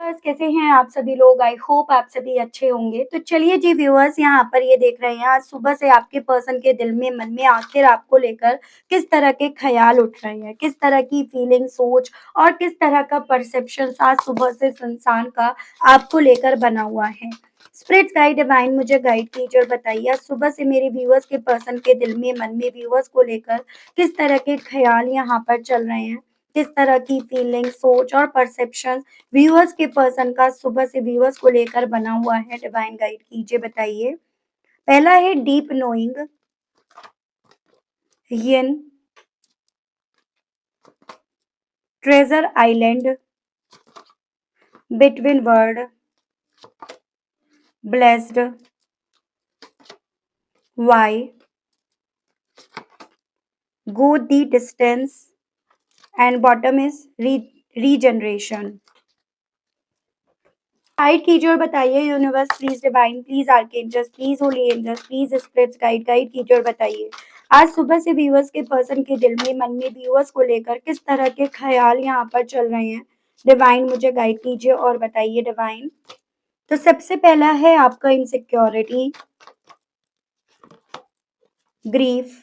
बस कैसे हैं आप सभी लोग? आई होप आप सभी अच्छे होंगे। तो चलिए जी व्यूअर्स यहाँ पर ये देख रहे हैं आज सुबह से आपके पर्सन के दिल में, मन में आखिर आपको लेकर किस तरह के ख़्याल उठ रहे हैं, किस तरह की फीलिंग, सोच और किस तरह का परसेप्शन आज सुबह से इस इंसान का आपको लेकर बना हुआ है। स्पिरिट गाइड डिवाइन मुझे गाइड कीजिए और बताइए आज सुबह से मेरे व्यूअर्स के पर्सन के दिल में, मन में व्यूअर्स को लेकर किस तरह के ख़्याल यहाँ पर चल रहे हैं, किस तरह की फीलिंग, सोच और परसेप्शन व्यूअर्स के पर्सन का सुबह से व्यूअर्स को लेकर बना हुआ है। डिवाइन गाइड कीजिए बताइए। पहला है deep knowing, yin, treasure island, between word, blessed, why, go the distance and bottom is regeneration. Guide कीजिए और बताइए universe please, divine please, archangels please, holy angels please, spirits guide guide कीजिए और बताइए आज सुबह से व्यूअर्स के पर्सन के दिल में, मन में व्यूअर्स को लेकर किस तरह के ख्याल यहाँ पर चल रहे हैं। डिवाइन मुझे गाइड कीजिए और बताइए डिवाइन। तो सबसे पहला है आपका इनसिक्योरिटी, ग्रीफ।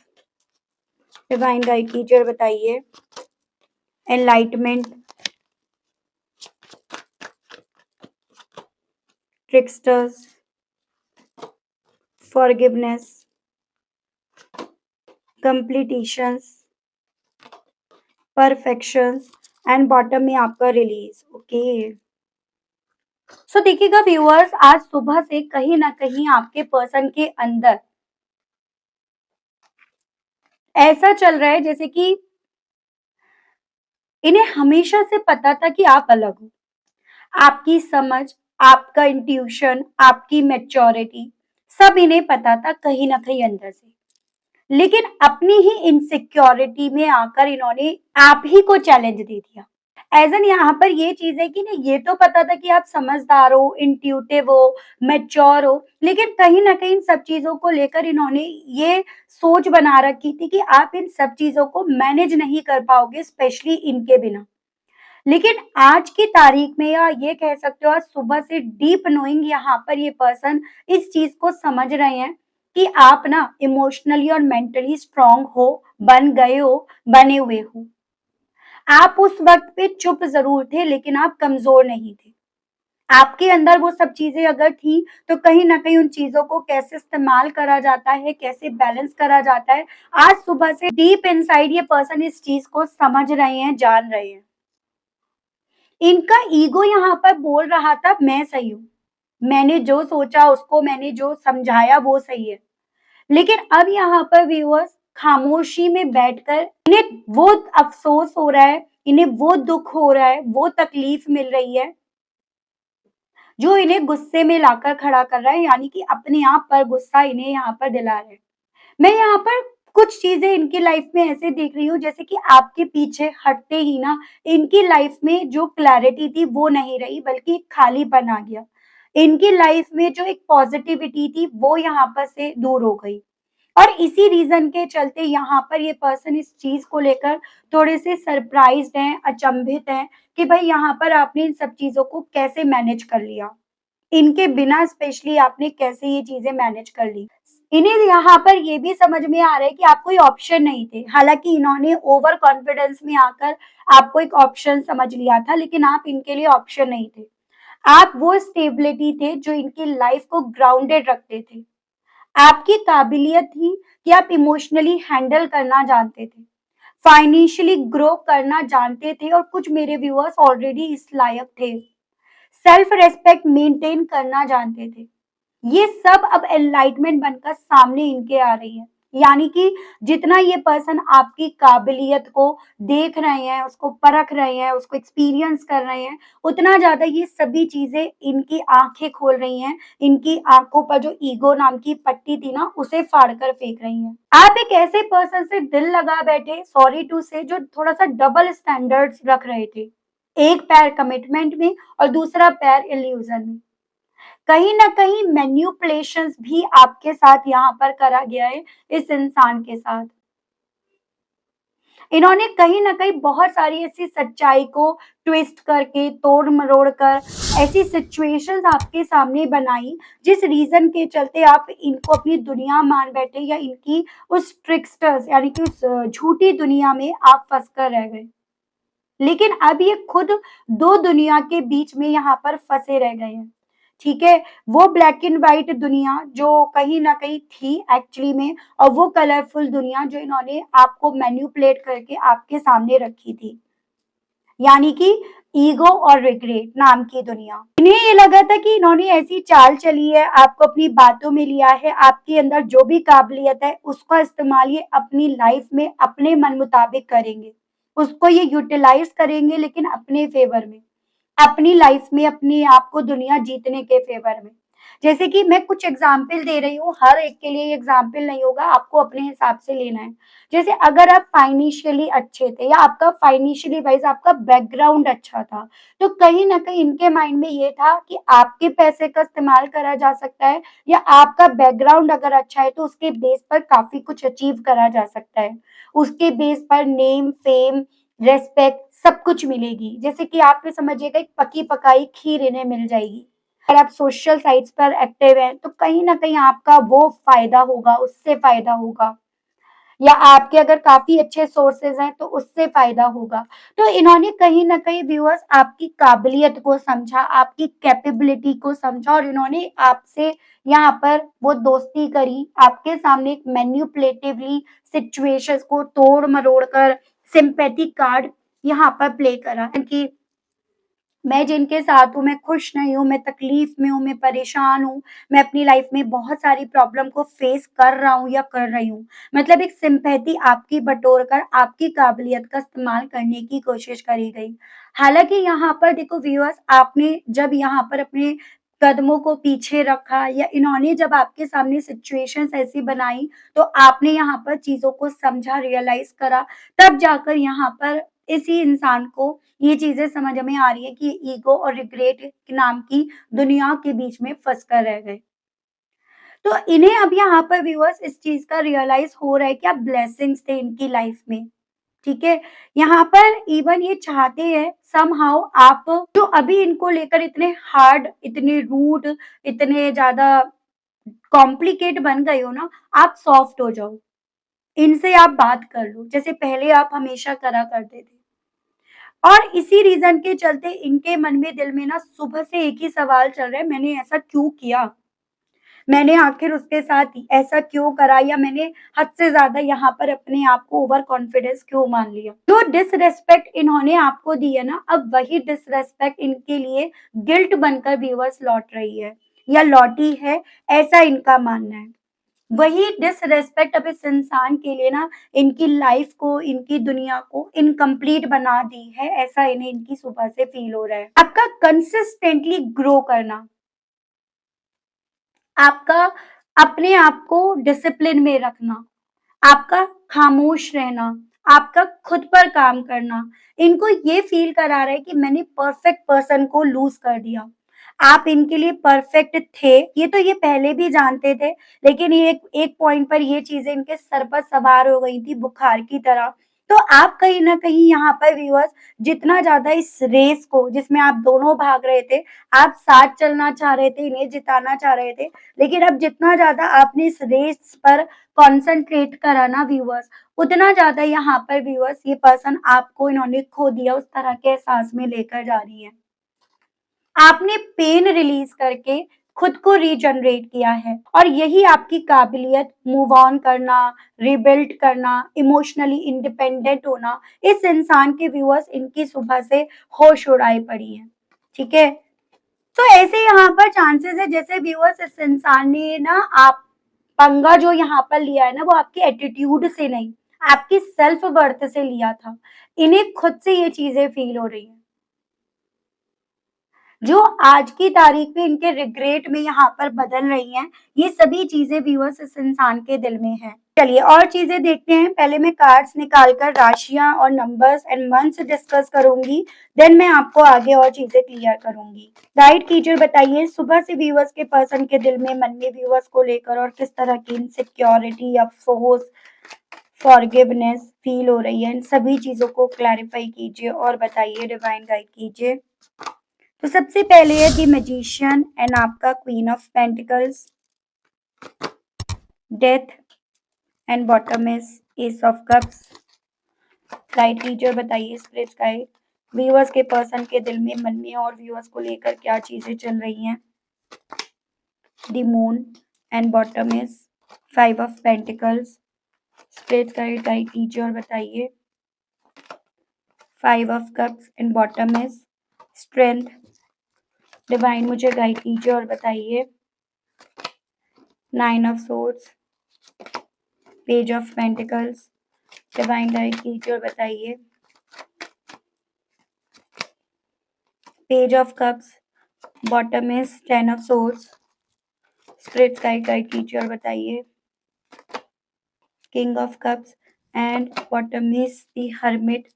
डिवाइन गाइड कीजिए और बताइए enlightenment, tricksters, forgiveness, completions, perfections and bottom में आपका रिलीज। ओके, सो देखिएगा व्यूअर्स आज सुबह से कहीं ना कहीं आपके पर्सन के अंदर ऐसा चल रहा है जैसे कि इन्हें हमेशा से पता था कि आप अलग हो। आपकी समझ, आपका इंट्यूशन, आपकी मैच्योरिटी सब इन्हें पता था कहीं ना कहीं अंदर से। लेकिन अपनी ही इनसिक्योरिटी में आकर इन्होंने आप ही को चैलेंज दे दिया। एज एन यहाँ पर ये चीज है कि नहीं, ये तो पता था कि आप समझदार हो, इंट्यूटिव हो, मैच्योर हो, लेकिन कहीं ना कहीं इन सब चीजों को लेकर इन्होंने ये सोच बना रखी थी कि आप इन सब चीजों को मैनेज नहीं कर पाओगे, स्पेशली इनके बिना। लेकिन आज की तारीख में या ये कह सकते हो आज सुबह से डीप नोइंग यहाँ पर ये पर्सन इस चीज को समझ रहे हैं कि आप ना इमोशनली और मेंटली स्ट्रांग हो, बन गए हो, बने हुए हो। आप उस वक्त पे चुप जरूर थे लेकिन आप कमजोर नहीं थे। आपके अंदर वो सब चीजें अगर थी तो कहीं ना कहीं उन चीजों को कैसे इस्तेमाल करा जाता है, कैसे बैलेंस करा जाता है, आज सुबह से डीप इनसाइड ये पर्सन इस चीज को समझ रहे हैं, जान रहे हैं। इनका ईगो यहाँ पर बोल रहा था मैं सही हूँ, मैंने जो सोचा उसको, मैंने जो समझाया वो सही है। लेकिन अब यहाँ पर व्यूअर्स खामोशी में बैठकर इन्हें वो अफसोस हो रहा है, इन्हें वो दुख हो रहा है, वो तकलीफ मिल रही है जो इन्हें गुस्से में लाकर खड़ा कर रहा है, यानी कि अपने आप पर गुस्सा इन्हें यहाँ पर दिला रहा है। मैं यहाँ पर कुछ चीजें इनकी लाइफ में ऐसे देख रही हूँ जैसे कि आपके पीछे हटते ही ना इनकी लाइफ में जो क्लैरिटी थी वो नहीं रही, बल्कि एक खालीपन आ गया। इनकी लाइफ में जो एक पॉजिटिविटी थी वो यहाँ पर से दूर हो गई। और इसी रीजन के चलते यहाँ पर ये पर्सन इस चीज को लेकर थोड़े से सरप्राइज्ड हैं, अचंभित हैं कि भाई यहाँ पर आपने इन सब चीजों को कैसे मैनेज कर लिया, इनके बिना स्पेशली आपने कैसे ये चीजें मैनेज कर ली। इन्हें यहाँ पर ये भी समझ में आ रहा है कि आप कोई ऑप्शन नहीं थे, हालांकि इन्होंने ओवर कॉन्फिडेंस में आकर आपको एक ऑप्शन समझ लिया था, लेकिन आप इनके लिए ऑप्शन नहीं थे। आप वो स्टेबिलिटी थे जो इनकी लाइफ को ग्राउंडेड रखते थे। आपकी काबिलियत थी कि आप इमोशनली हैंडल करना जानते थे, फाइनेंशियली ग्रो करना जानते थे, और कुछ मेरे व्यूअर्स ऑलरेडी इस लायक थे। सेल्फ रेस्पेक्ट मेंटेन करना जानते थे। ये सब अब एनलाइटमेंट बनकर सामने इनके आ रही है। यानी कि जितना ये पर्सन आपकी काबिलियत को देख रहे हैं, उसको परख रहे हैं, उसको एक्सपीरियंस कर रहे हैं, उतना ज्यादा ये सभी चीजें इनकी आंखें खोल रही हैं। इनकी आंखों पर जो ईगो नाम की पट्टी थी ना उसे फाड़ कर फेंक रही हैं। आप एक ऐसे पर्सन से दिल लगा बैठे, सॉरी टू से, जो थोड़ा सा डबल स्टैंडर्ड्स रख रहे थे। एक पैर कमिटमेंट में और दूसरा पैर इल्यूजन में। कहीं ना कहीं मैन्युपुलेशंस भी आपके साथ यहाँ पर करा गया है इस इंसान के साथ। इन्होंने कहीं न कहीं बहुत सारी ऐसी सच्चाई को ट्विस्ट करके, तोड़-मरोड़ कर ऐसी सिचुएशंस आपके सामने बनाई, जिस रीज़न के चलते आप इनको अपनी दुनिया मान बैठे या इनकी उस ट्रिकस्टर्स यानी कि उस झूठी दुनिया में आप फँस कर रह गए। लेकिन अब ये खुद 2 दुनिया के बीच में यहाँ पर फँसे रह गए हैं, ठीक है? वो ब्लैक एंड व्हाइट दुनिया जो कहीं न कहीं थी एक्चुअली में और वो कलरफुल दुनिया जो इन्होंने आपको मैनिपुलेट करके आपके सामने रखी थी। यानी कि ईगो और रिग्रेट नाम की दुनिया। इन्हें ये लगा था कि इन्होंने ऐसी चाल चली है, आपको अपनी बातों में लिया है, आपके अंदर जो भी काबिलियत है, उसका इस्तेमाल ये अपनी लाइफ में अपने मन मुताबिक करेंगे। उसको ये यूटिलाइज़ करेंगे लेकिन अपने फ़ेवर में, अपनी लाइफ में अपने आप को दुनिया जीतने के फ़ेवर में। जैसे कि मैं कुछ एग्ज़ाम्पल दे रही हूँ, हर एक के लिए ये एग्ज़ाम्पल नहीं होगा, आपको अपने हिसाब से लेना है। जैसे अगर आप फाइनेंशियली अच्छे थे या आपका फाइनेंशियली वाइज़ आपका बैकग्राउंड अच्छा था, तो कहीं न कहीं इनके माइंड में ये था कि आपके पैसे का इस्तेमाल करा जा सकता है या आपका बैकग्राउंड अगर अच्छा है, तो उसके बेस पर काफ़ी कुछ अचीव करा जा सकता है। उसके बेस पर नेम, फेम, रिस्पेक्ट सब कुछ मिलेगी। जैसे कि आप ये समझिएगा एक पकी-पकाई खीर इन्हें मिल जाएगी। अगर आप सोशल साइट्स पर एक्टिव हैं, तो कहीं न कहीं आपका वो फ़ायदा होगा, उससे फ़ायदा होगा या आपके अगर काफ़ी अच्छे सोर्सेज़ हैं, तो उससे फ़ायदा होगा। तो इन्होंने कहीं न कहीं व्यूअर्स आपकी काबिलियत को समझा, आपकी कैपेबिलिटी को समझा और इन्होंने आपसे यहाँ पर वो दोस्ती करी, आपके सामने एक मैनिपुलेटिवली सिचुएशंस को तोड़-मरोड़ कर सिम्पैथी कार्ड यहाँ पर प्ले करा कि मैं जिनके साथ हूँ, मैं खुश नहीं हूँ, मैं तकलीफ में हूँ, मैं परेशान हूँ, मैं अपनी लाइफ में बहुत सारी प्रॉब्लम को फेस कर रहा हूँ या कर रही हूँ। मतलब एक सिम्पैथी आपकी बटोर कर आपकी काबिलियत का इस्तेमाल करने की कोशिश करी गई। हालाँकि यहाँ पर देखो व्यूअर्स आपने जब यहाँ पर अपने कदमों को पीछे रखा या इन्होंने जब आपके सामने सिचुएशंस ऐसी बनाई, तो आपने यहाँ पर चीज़ों को समझा, रियलाइज़ करा, तब जाकर यहाँ पर इसी इंसान को ये चीज़ें समझ में आ रही है कि ईगो और रिग्रेट नाम की दुनिया के बीच में फँस कर रह गए। तो इन्हें अब यहाँ पर व्यूअर्स इस चीज़ का रियलाइज़ हो रहा है कि अब ब्लेसिंग्स थे इनकी लाइफ में, ठीक है? यहाँ पर इवन ये चाहते हैं समहाउ आप जो अभी इनको लेकर इतने हार्ड, इतने रूड, इतने ज़्यादा कॉम्प्लिकेट बन गए हो ना, आप सॉफ्ट हो जाओ। इनसे आप बात कर लो, जैसे पहले आप हमेशा करा करते थे। और इसी रीज़न के चलते इनके मन में दिल में ना सुबह से एक ही सवाल चल रहा है, मैंने ऐसा क्यों किया? मैंने आखिर उसके साथ ऐसा क्यों करा या मैंने हद से ज़्यादा यहाँ पर अपने आप को ओवर कॉन्फिडेंस क्यों मान लिया? जो डिसरिस्पेक्ट इन्होंने आपको दी है ना, अब वही डिसरिस्पेक्ट इनके लिए गिल्ट बनकर व्यूअर्स लौट रही है या लौटी है, ऐसा इनका मानना है। वही डिसरिस्पेक्ट अब इस इंसान के लिए ना इनकी लाइफ को, इनकी दुनिया को इनकम्प्लीट बना दी है, ऐसा इन्हें इनकी सुबह से फ़ील हो रहा है। आपका कंसिस्टेंटली ग्रो करना, आपका अपने आप को डिसिप्लिन में रखना, आपका खामोश रहना, आपका खुद पर काम करना, इनको ये फ़ील करा रहा है कि मैंने परफेक्ट पर्सन को लूज़ कर दिया। आप इनके लिए परफेक्ट थे, ये पहले भी जानते थे, लेकिन ये एक एक पॉइंट पर ये चीज़ें इनके सर पर सवार हो गई थी बुखार की तरह। तो आप कहीं न कहीं यहाँ पर व्यूअर्स जितना ज़्यादा इस रेस को जिसमें आप दोनों भाग रहे थे, आप साथ चलना चाह रहे थे, इन्हें जिताना चाह रहे थे, लेकिन अब जितना ज़्यादा आपने इस रेस पर कॉन्संट्रेट करा ना व्यूअर्स, उतना ज़्यादा यहाँ पर व्यूअर्स ये पर्सन आपको इन्होंने खो दिया उस तरह के एहसास में लेकर जा रही है। आपने पेन रिलीज़ करके खुद को रीजनरेट किया है और यही आपकी काबिलियत मूव ऑन करना, रिबिल्ड करना, इमोशनली इंडिपेंडेंट होना, इस इंसान के व्यूअर्स इनकी सुबह से होश उड़ाई पड़ी है, ठीक है? तो ऐसे यहाँ पर चांसेस है जैसे व्यूअर्स इस इंसान ने ना आप पंगा जो यहाँ पर लिया है ना वो आपके एटीट्यूड से नहीं, आपकी सेल्फ वर्थ से लिया था। इन्हें खुद से ये चीज़ें फ़ील हो रही हैं। जो आज की तारीख में इनके रिग्रेट में यहाँ पर बदल रही हैं, ये सभी चीज़ें व्यूअर्स इस इंसान के दिल में हैं। चलिए और चीज़ें देखते हैं, पहले मैं कार्ड्स निकाल कर राशियाँ और नंबर्स एंड मंथ्स डिस्कस करूँगी, देन मैं आपको आगे और चीज़ें क्लियर करूँगी। गाइड कीजिए, बताइए सुबह से व्यूअर्स के पर्सन के दिल में, मन में व्यूअर्स को लेकर और किस तरह की इनसिक्योरिटी, अफ़सोस, फॉरगिवनेस फील हो रही है, इन सभी चीजों को क्लैरिफाई कीजिए और बताइए, डिवाइन गाइड कीजिए। तो सबसे पहले है द मैजिशियन एंड आपका queen of pentacles, death and bottom is S of cups. Guide कीजिए और बताइए स्पिरिट गाइड, व्यूअर्स के पर्सन के दिल में, मन में और व्यूअर्स को लेकर क्या चीजें चल रही हैं। The moon and bottom is five of pentacles. Spirit guide guide कीजिए और बताइए। Five of cups and bottom is strength. Divine मुझे गाइड कीजिए और बताइए। Nine of swords, page of pentacles. Divine guide कीजिए और बताइए। Page of cups, bottom is ten of swords. Spirit guide guide कीजिए और बताइए। King of cups and bottom is the hermit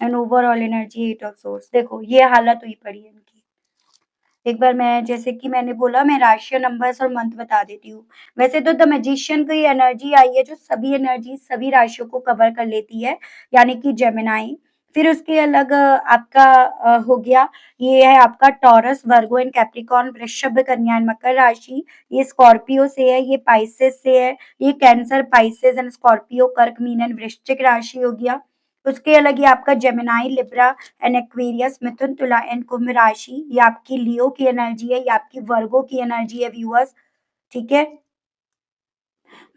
and overall energy at of swords. देखो ये हालत हुई पड़ी है इनकी। एक बार मैं, जैसे कि मैंने बोला, मैं राशि नंबर्स और मंथ बता देती हूँ। वैसे तो द मैजिशियन की एनर्जी आई है जो सभी एनर्जी सभी राशियों को कवर कर लेती है, यानी कि जेमिनाई। फिर उसके अलग आपका हो गया, ये है आपका टॉरस, वर्गो एंड कैप्रिकॉर्न, वृषभ, कन्या एंड मकर राशि। ये स्कॉर्पियो से है, ये पाइसेस से है, ये कैंसर, पाइसेस एंड स्कॉर्पियो, कर्क, मीन एंड वृश्चिक राशि हो गया। उसके अलग ये आपका जेमिनाई, लिब्रा एंड एक्वेरियस, मिथुन, तुला एंड कुंभ राशि। ये आपकी लियो की एनर्जी है, ये आपकी वर्गो की एनर्जी है व्यूअर्स। ठीक है,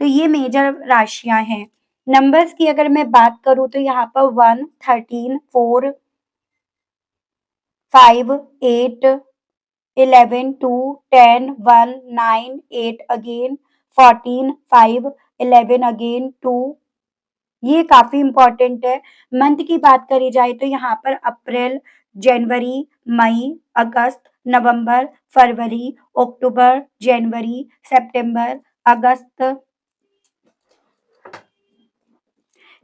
तो ये मेजर राशियां हैं। नंबर्स की अगर मैं बात करूं तो यहाँ पर 1, 13, 4, 5, 8, 11, 2, 10, 1, 9, 8 अगेन, 14, 5, 11 अगेन, 2। ये काफी इंपॉर्टेंट है। मंथ की बात करी जाए तो यहाँ पर अप्रैल, जनवरी, मई, अगस्त, नवंबर, फरवरी, अक्टूबर, जनवरी, सितंबर, अगस्त,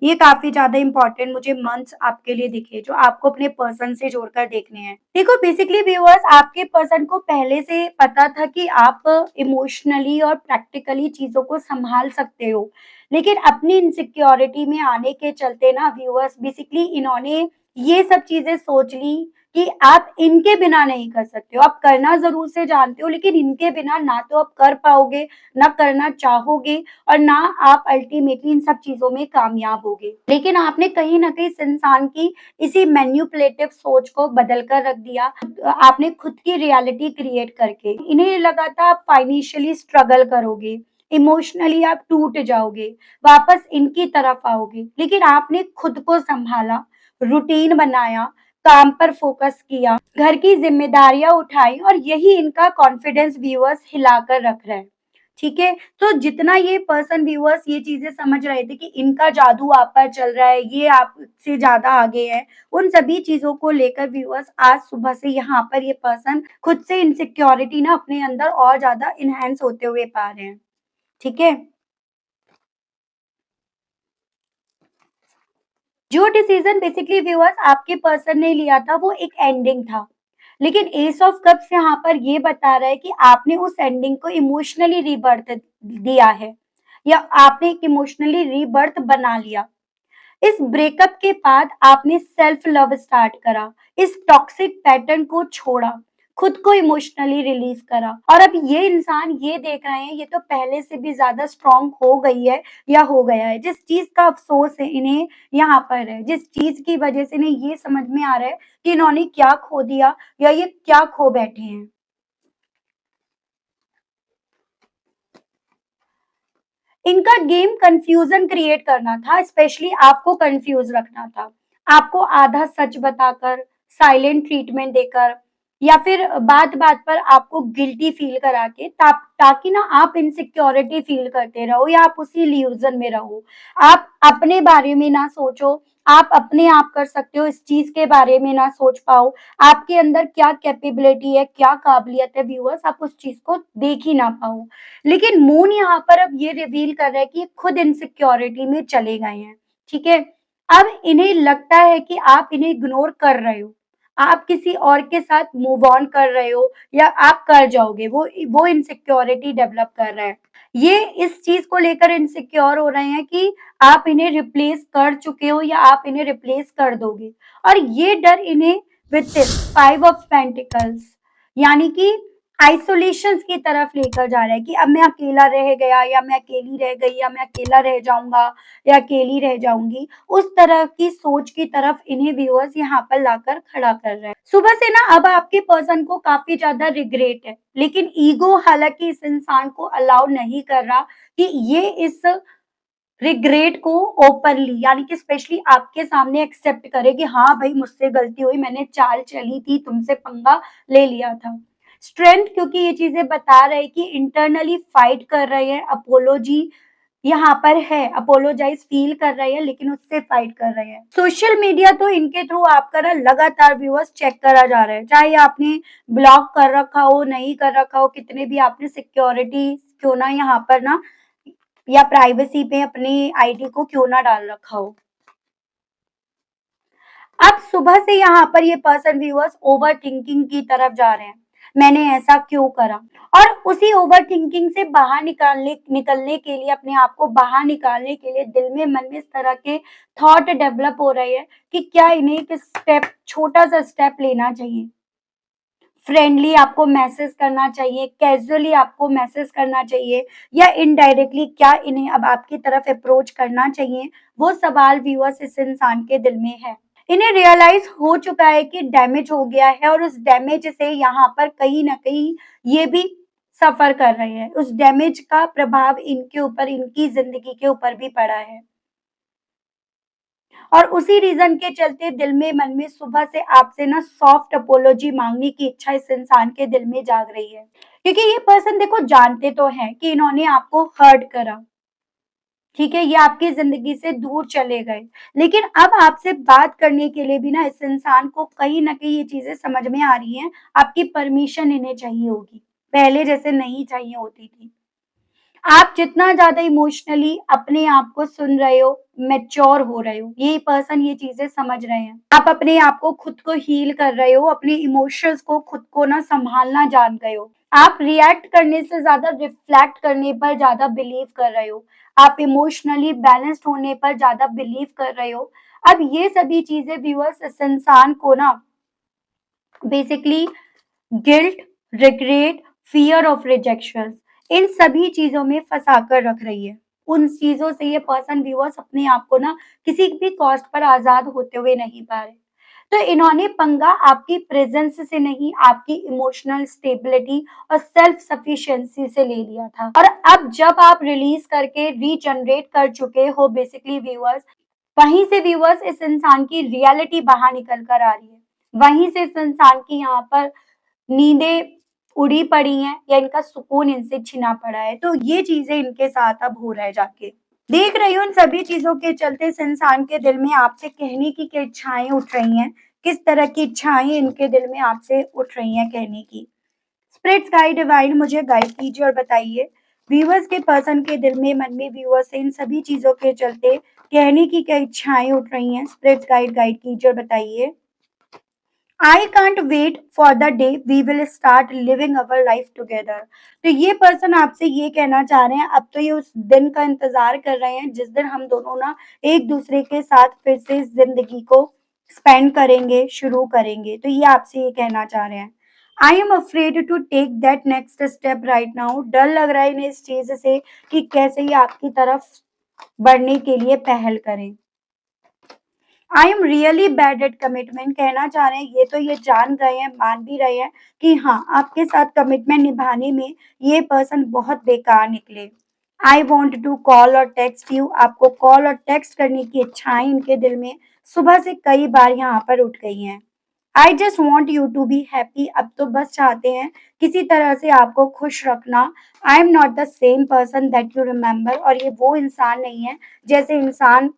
ये काफी ज्यादा इंपॉर्टेंट मुझे मंथ्स आपके लिए दिखे जो आपको अपने पर्सन से जोड़कर देखने हैं। देखो बेसिकली व्यूअर्स, आपके पर्सन को पहले से पता था कि आप इमोशनली और प्रैक्टिकली चीजों को संभाल सकते हो, लेकिन अपनी इनसिक्योरिटी में आने के चलते ना व्यूअर्स, बेसिकली इन्होंने ये सब चीजें सोच ली कि आप इनके बिना नहीं कर सकते हो। आप करना जरूर से जानते हो, लेकिन इनके बिना ना तो आप कर पाओगे, ना करना चाहोगे, और ना आप अल्टीमेटली इन सब चीजों में कामयाब होगे। लेकिन आपने कहीं ना कहीं इस इंसान की इसी मैन्युपुलेटिव सोच को बदल कर रख दिया। आपने खुद की रियलिटी क्रिएट करके इन्हें लगा था आप फाइनेंशियली स्ट्रगल करोगे, इमोशनली आप टूट जाओगे, वापस इनकी तरफ आओगे, लेकिन आपने खुद को संभाला, रूटीन बनाया, काम पर फोकस किया, घर की जिम्मेदारियां उठाई, और यही इनका कॉन्फिडेंस व्यूअर्स हिलाकर रख रहा है। ठीक है, तो जितना ये पर्सन व्यूअर्स ये चीजें समझ रहे थे कि इनका जादू आप पर चल रहा है, ये आपसे ज्यादा आगे है, उन सभी चीजों को लेकर व्यूअर्स आज सुबह से यहाँ पर ये पर्सन खुद से इनसिक्योरिटी ना अपने अंदर और ज्यादा इनहेंस होते हुए पा रहे हैं। ठीक है, जो डिसीजन बेसिकली व्यूअर्स आपके पर्सन ने लिया था वो एक एंडिंग था, लेकिन एस ऑफ कप्स यहाँ पर ये बता रहा है कि आपने उस एंडिंग को इमोशनली रीबर्थ दिया है, या आपने एक इमोशनली रीबर्थ बना लिया। इस ब्रेकअप के बाद आपने सेल्फ लव स्टार्ट करा, इस टॉक्सिक पैटर्न को छोड़ा, खुद को इमोशनली रिलीज करा, और अब ये इंसान ये देख रहे हैं ये तो पहले से भी ज्यादा स्ट्रांग हो गई है या हो गया है। जिस चीज का अफसोस है इन्हें यहाँ पर है, जिस चीज की वजह से इन्हें ये समझ में आ रहा है कि इन्होंने क्या खो दिया या ये क्या खो बैठे हैं। इनका गेम कंफ्यूजन क्रिएट करना था, स्पेशली आपको कंफ्यूज रखना था, आपको आधा सच बताकर, साइलेंट ट्रीटमेंट देकर, या फिर बात बात पर आपको गिल्टी फील करा के, ताकि ना आप इनसिक्योरिटी फील करते रहो या आप उसी इल्यूजन में रहो। आप अपने बारे में ना सोचो, आप अपने आप कर सकते हो इस चीज के बारे में ना सोच पाओ, आपके अंदर क्या कैपेबिलिटी है, क्या काबिलियत है व्यूअर्स, आप उस चीज को देख ही ना पाओ। लेकिन मून यहाँ पर अब ये रिवील कर रहा है कि खुद इनसिक्योरिटी में चले गए हैं। ठीक है, अब इन्हें लगता है कि आप इन्हें इग्नोर कर रहे हो, आप किसी और के साथ मूव ऑन कर रहे हो, या आप कर जाओगे, वो इनसिक्योरिटी डेवलप कर रहा है। ये इस चीज को लेकर इनसिक्योर हो रहे हैं कि आप इन्हें रिप्लेस कर चुके हो या आप इन्हें रिप्लेस कर दोगे। और ये डर इन्हें विद दिस 5 ऑफ पेंटिकल्स यानी कि आइसोलेशन की तरफ लेकर जा रहा है कि अब मैं अकेला रह गया या मैं अकेली रह गई या मैं अकेला रह जाऊंगा या अकेली रह जाऊंगी, उस तरह की सोच की तरफ इन्हें व्यूअर्स यहाँ पर लाकर खड़ा कर रहा है। सुबह से ना अब आपके पर्सन को काफी ज्यादा रिग्रेट है, लेकिन ईगो हालांकि इस इंसान को अलाउ नहीं कर रहा कि ये इस रिग्रेट को ओपनली यानी कि स्पेशली आपके सामने एक्सेप्ट करे कि हाँ भाई मुझसे गलती हुई, मैंने चाल चली थी, तुमसे पंगा ले लिया था। स्ट्रेंथ क्योंकि ये चीजें बता रहे कि इंटरनली फाइट कर रहे हैं, अपोलोजी यहाँ पर है, अपोलोजाइज फील कर रहे हैं लेकिन उससे फाइट कर रहे हैं। सोशल मीडिया तो इनके थ्रू आपका ना लगातार व्यूअर्स चेक करा जा रहा है, चाहे आपने ब्लॉक कर रखा हो, नहीं कर रखा हो, कितने भी आपने सिक्योरिटी क्यों ना यहाँ पर ना या प्राइवेसी पे अपनी आईडी को क्यों ना डाल रखा हो। अब सुबह से यहाँ पर ये पर्सन व्यूअर्स ओवर थिंकिंग की तरफ जा रहे हैं, मैंने ऐसा क्यों करा, और उसी ओवर थिंकिंग से बाहर निकलने के लिए, अपने आप को बाहर निकालने के लिए दिल में मन में इस तरह के थॉट डेवलप हो रहे हैं कि क्या इन्हें एक स्टेप, छोटा सा स्टेप लेना चाहिए। फ्रेंडली आपको मैसेज करना चाहिए, कैजुअली आपको मैसेज करना चाहिए, या इनडायरेक्टली क्या इन्हें अब आपकी तरफ अप्रोच करना चाहिए, वो सवाल व्यूअर्स इस इंसान के दिल में है। इन्हें रियलाइज हो चुका है कि डैमेज हो गया है और उस डैमेज से यहाँ पर कहीं ना कहीं ये भी सफर कर रहे हैं, उस डैमेज का प्रभाव इनके ऊपर, इनकी जिंदगी के ऊपर भी पड़ा है। और उसी रीजन के चलते दिल में मन में सुबह से आपसे ना सॉफ्ट अपोलॉजी मांगने की इच्छा इस इंसान के दिल में जाग रही है, क्योंकि ये पर्सन देखो जानते तो हैं कि इन्होंने आपको हर्ट करा, ठीक है, ये आपकी जिंदगी से दूर चले गए, लेकिन अब आपसे बात करने के लिए भी ना इस इंसान को कहीं ना कहीं ये चीजें समझ में आ रही हैं, आपकी परमिशन इन्हें चाहिए होगी, पहले जैसे नहीं चाहिए होती थी। आप जितना ज्यादा इमोशनली अपने आप को सुन रहे हो, मैच्योर हो रहे हो, ये पर्सन ये चीजें समझ रहे हैं, आप अपने आप को खुद को हील कर रहे हो, अपने इमोशंस को खुद को ना संभालना जान गए हो, आप रिएक्ट करने से ज्यादा रिफ्लेक्ट करने पर ज्यादा बिलीव कर रहे हो, आप इमोशनली बैलेंस्ड होने पर ज्यादा बिलीव कर रहे हो। अब ये सभी चीजें व्यूअर्स इस इंसान को ना basically guilt, regret, fear of rejection, इन सभी चीजों में फंसा कर रख रही है। उन चीजों से ये पर्सन व्यूअर्स अपने आप को ना किसी भी कॉस्ट पर आजाद होते हुए नहीं पा रहे। तो इन्होंने पंगा आपकी प्रेजेंस से नहीं, आपकी इमोशनल स्टेबिलिटी और सेल्फ सफिशिएंसी से ले लिया था। और अब जब आप रिलीज करके रीजनरेट कर चुके हो बेसिकली व्यूअर्स, वहीं से व्यूअर्स इस इंसान की रियलिटी बाहर निकल कर आ रही है, वहीं से इस इंसान की यहाँ पर नींदें उड़ी पड़ी हैं या इनका सुकून इनसे छिना पड़ा है। तो ये चीजें इनके साथ अब हो रहा है जाके। देख रही हूँ इन सभी चीजों के चलते इस इंसान के दिल में आपसे कहने की क्या इच्छाएं उठ रही हैं, किस तरह की इच्छाएं इनके दिल में आपसे उठ रही हैं कहने की। स्पिरिट्स गाइड डिवाइन मुझे गाइड कीजिए और बताइए व्यूअर्स के पर्सन के दिल में, मन में व्यूअर्स से इन सभी चीजों के चलते कहने की क्या इच्छाएं उठ रही हैं। स्पिरिट्स गाइड कीजिए और बताइए। I can't wait for the day we will start living our life together. तो ये पर्सन आपसे ये कहना चाह रहे हैं, अब तो ये उस दिन का इंतजार कर रहे हैं जिस दिन हम दोनों ना एक दूसरे के साथ फिर से इस जिंदगी को स्पेंड करेंगे, शुरू करेंगे। तो ये आपसे ये कहना चाह रहे हैं। I am afraid to take that next step right now. डर लग रहा है इन्हें इस चीज से कि कैसे ये आपकी तरफ बढ़ने के लिए पहल करें। I am really bad at commitment, कहना चाह रहे हैं ये तो ये जान गए हैं, मान भी रहे हैं कि हाँ आपके साथ कमिटमेंट निभाने में ये पर्सन बहुत बेकार निकले। आई वॉन्ट टू कॉल और टेक्स्ट यू, आपको कॉल और टेक्स्ट करने की इच्छाएं इनके दिल में सुबह से कई बार यहाँ पर उठ गई हैं। I just want you to be happy, अब तो बस चाहते हैं किसी तरह से आपको खुश रखना। I am not the same person that you remember, और ये वो इंसान नहीं है जैसे इंसान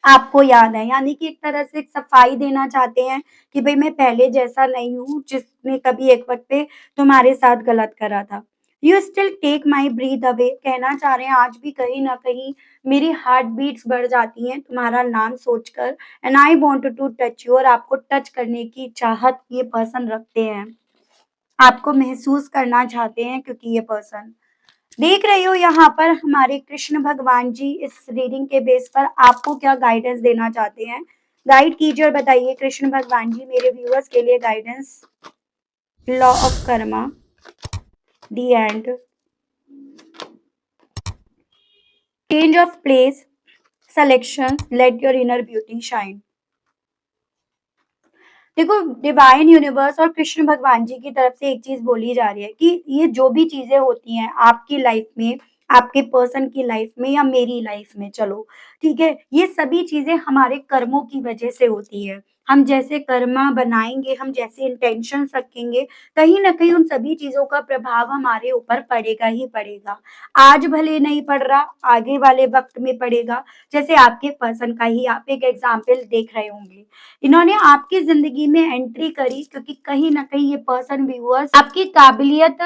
आपको याद है, यानी कि एक तरह से एक सफाई देना चाहते हैं कि भाई मैं पहले जैसा नहीं हूँ जिसने कभी एक वक्त पे तुम्हारे साथ गलत करा था। You still take my breath away, कहना चाह रहे हैं आज भी कहीं ना कहीं मेरी हार्ट बीट्स बढ़ जाती हैं तुम्हारा नाम सोचकर। And I want to touch you, और आपको टच करने की चाहत ये पर्सन रखते हैं, आपको महसूस करना चाहते हैं, क्योंकि ये पर्सन देख रहे हो यहाँ पर हमारे कृष्ण भगवान जी इस रीडिंग के बेस पर आपको क्या गाइडेंस देना चाहते हैं। गाइड कीजिए और बताइए कृष्ण भगवान जी मेरे व्यूअर्स के लिए guidance. Law of Karma, the and, change of place, selection, let your inner beauty shine. देखो डिवाइन यूनिवर्स और कृष्ण भगवान जी की तरफ से एक चीज बोली जा रही है कि ये जो भी चीजें होती हैं आपकी लाइफ में, आपके पर्सन की लाइफ में या मेरी लाइफ में, चलो ठीक है, ये सभी चीजें हमारे कर्मों की वजह से होती है। हम जैसे कर्मा बनाएंगे, हम जैसे इंटेंशन रखेंगे, कहीं ना कहीं उन सभी चीजों का प्रभाव हमारे ऊपर पड़ेगा ही पड़ेगा। आज भले नहीं पड़ रहा, आगे वाले वक्त में पड़ेगा। जैसे आपके पर्सन का ही आप एक एग्जाम्पल देख रहे होंगे, इन्होंने आपकी जिंदगी में एंट्री करी क्योंकि कहीं ना कहीं ये पर्सन व्यूअर्स आपकी काबिलियत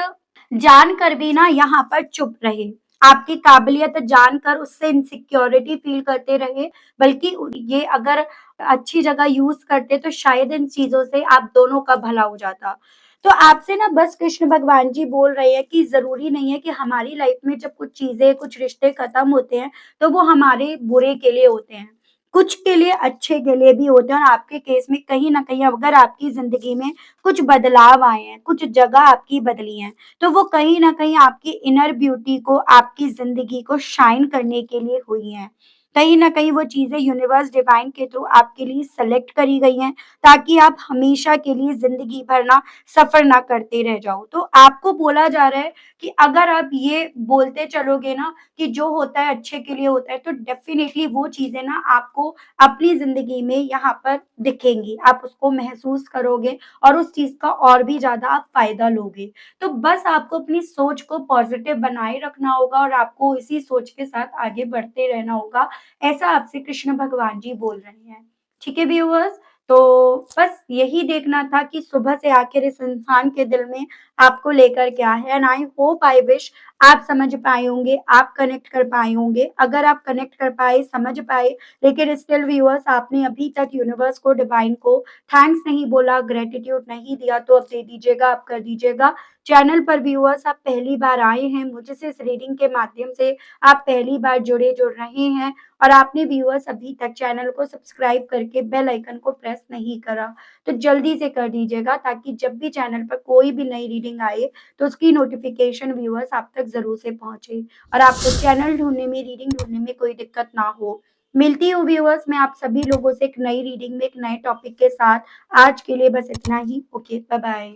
जानकर भी ना यहाँ पर चुप रहे, आपकी काबिलियत जानकर उससे इनसिक्योरिटी फील करते रहे। बल्कि ये अगर अच्छी जगह यूज करते तो शायद इन चीजों से आप दोनों का भला हो जाता। तो आपसे ना बस कृष्ण भगवान जी बोल रहे हैं कि जरूरी नहीं है कि हमारी लाइफ में जब कुछ चीजें, कुछ रिश्ते खत्म होते हैं तो वो हमारे बुरे के लिए होते हैं, कुछ के लिए अच्छे के लिए भी होते हैं। और आपके केस में कहीं ना कहीं अगर आपकी जिंदगी में कुछ बदलाव आए हैं, कुछ जगह आपकी बदली हैं, तो वो कहीं ना कहीं आपकी इनर ब्यूटी को, आपकी जिंदगी को शाइन करने के लिए हुई हैं। कहीं ना कहीं वो चीजें यूनिवर्स डिवाइन के थ्रू आपके लिए सेलेक्ट करी गई हैं ताकि आप हमेशा के लिए जिंदगी भर ना सफर ना करते रह जाओ। तो आपको बोला जा रहा है कि अगर आप ये बोलते चलोगे ना कि जो होता है अच्छे के लिए होता है, तो डेफिनेटली वो चीजें ना आपको अपनी जिंदगी में यहाँ पर दिखेंगी, आप उसको महसूस करोगे और उस चीज का और भी ज्यादा आप फायदा लोगे। तो बस आपको अपनी सोच को पॉजिटिव बनाए रखना होगा और आपको इसी सोच के साथ आगे बढ़ते रहना होगा, ऐसा आपसे कृष्ण भगवान जी बोल रहे हैं। ठीक है व्यूअर्स, तो बस यही देखना था कि सुबह से आखिर इस इंसान के दिल में आपको लेकर क्या है। And I hope, I wish आप समझ पाए होंगे, आप कनेक्ट कर पाए होंगे। अगर आप कनेक्ट कर पाए, समझ पाए, लेकिन स्टिल व्यूअर्स आपने अभी तक यूनिवर्स को, डिवाइन को थैंक्स नहीं बोला, ग्रेटिट्यूड नहीं दिया, तो अब दे दीजिएगा, आप कर दीजिएगा। चैनल पर व्यूअर्स आप पहली बार आए हैं, मुझसे इस रीडिंग के माध्यम से आप पहली बार जुड़ रहे हैं और आपने व्यूअर्स अभी तक चैनल को सब्सक्राइब करके बेल आइकन को प्रेस नहीं करा, तो जल्दी से कर दीजिएगा ताकि जब भी चैनल पर कोई भी नई रीडिंग आए तो उसकी नोटिफिकेशन व्यूअर्स आप तक जरूर से पहुंचे और आपको चैनल ढूंढने में, रीडिंग ढूंढने में कोई दिक्कत ना हो। मिलती हूँ व्यूअर्स मैं आप सभी लोगों से एक नई रीडिंग में, एक नए टॉपिक के साथ। आज के लिए बस इतना ही। Okay, bye bye.